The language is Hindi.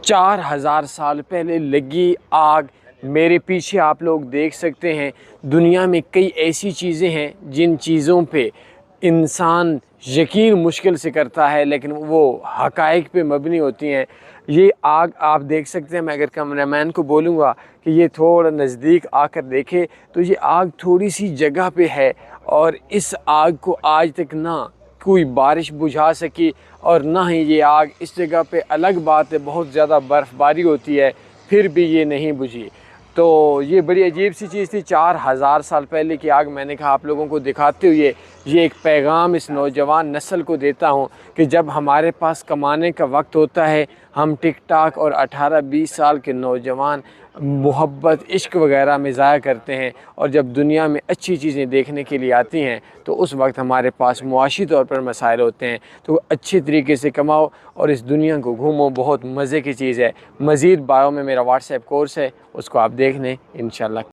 4000 साल पहले लगी आग मेरे पीछे आप लोग देख सकते हैं। दुनिया में कई ऐसी चीज़ें हैं जिन चीज़ों पे इंसान यकीन मुश्किल से करता है, लेकिन वो हक़ाइक़ पे मबनी होती हैं। ये आग आप देख सकते हैं। मैं अगर कैमरामैन को बोलूँगा कि ये थोड़ा नज़दीक आकर देखे तो ये आग थोड़ी सी जगह पे है, और इस आग को आज तक ना कोई बारिश बुझा सकी और ना ही ये आग इस जगह पे। अलग बात है बहुत ज़्यादा बर्फ़बारी होती है फिर भी ये नहीं बुझी। तो ये बड़ी अजीब सी चीज़ थी। 4000 साल पहले की आग। मैंने कहा आप लोगों को दिखाते हुए ये एक पैगाम इस नौजवान नस्ल को देता हूँ कि जब हमारे पास कमाने का वक्त होता है, हम टिकटॉक और 18-20 साल के नौजवान मोहब्बत इश्क वगैरह में ज़ाया करते हैं, और जब दुनिया में अच्छी चीज़ें देखने के लिए आती हैं तो उस वक्त हमारे पास मुआशी तौर पर मसाइल होते हैं। तो अच्छे तरीके से कमाओ और इस दुनिया को घूमो, बहुत मज़े की चीज़ है। मज़ीद बायो में मेरा व्हाट्सएप कोर्स है, उसको आप देख लें इंशाल्लाह।